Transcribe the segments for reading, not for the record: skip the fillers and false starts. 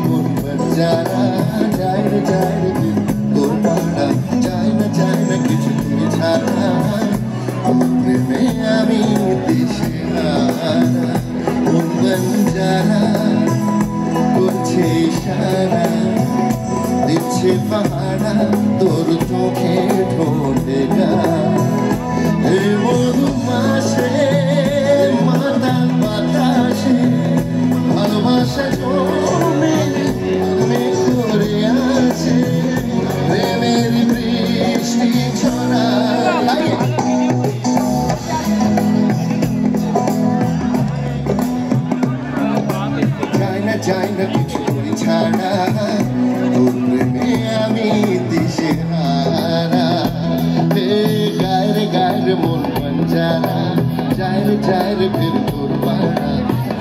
মন বাজারা যায় রে তোর পাড়া যায় না কিছু তুই ছাড়া প্রেমে আমি দেশে হারা মন বাজারা করছে ইশারা দিচ্ছে পাহাড়া তোর চোখে ঠোঁটে গা এ মধু মাসে মাতাল বাতাসে ভালোবাসা জমে করে আছে প্রেমের বৃষ্টি ছড়া যায় না কিছু তুই ছাড়া তোর প্রেমে আমি দিশে হারা গায়ের মন বাঞ্জারা যায় রে ফির তোর পাড়া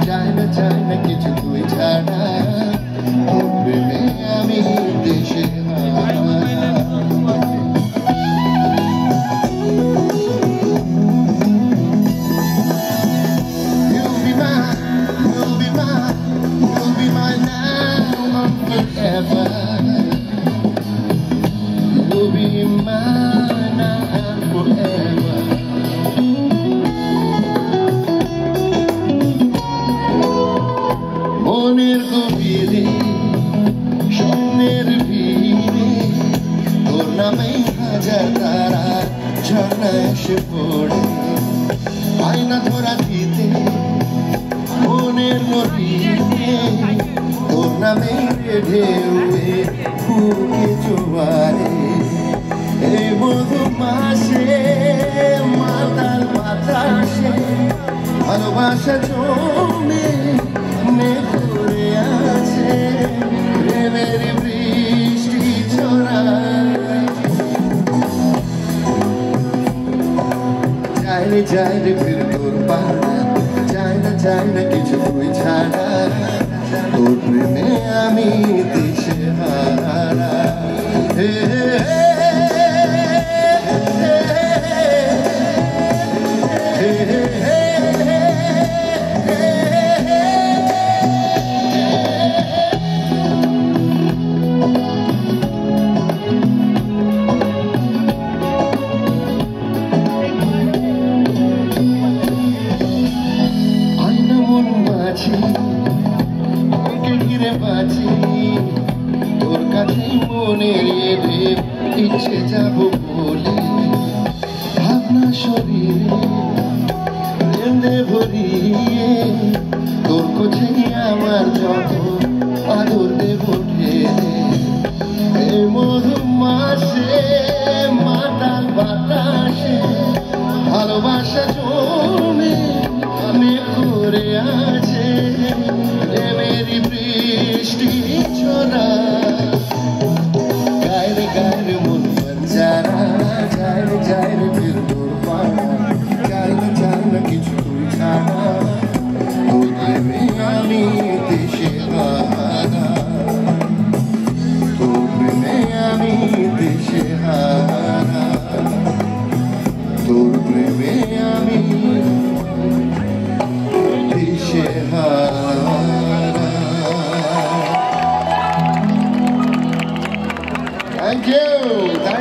যায় না কিছু তুই ছাড়া তোর প্রেমে আমি দিশে হারা মনের গভীরে স্বপ্নের ভিড়ে তোর নামেই হাজার তারা ঝর্ণা এসে পড়ে আয়না ধরা দিতে মনের নদীতে তোর নামেই ঢেউয়ে বুকে জোয়ারে এই মধু মাসে মাতাল বাতাসে ভালোবাসা জমে করে আছে প্রেমের বৃষ্টি ছড়ায় যায় রে ফির তোর পাড়া যায় না কিছু তুই ছাড়া তোর প্রেমে আমি দেশে হারা তোর কাছে মনের ইচ্ছে যাব বলে ভাবনা শরীরে প্রেমে ভরিয়ে তোর কাছে আমার যত আদর দেব ঢেলে এই মধু মাসে মাতাল বাতাসে ভালোবাসা জমে করে আছে প্রেমের বৃষ্টি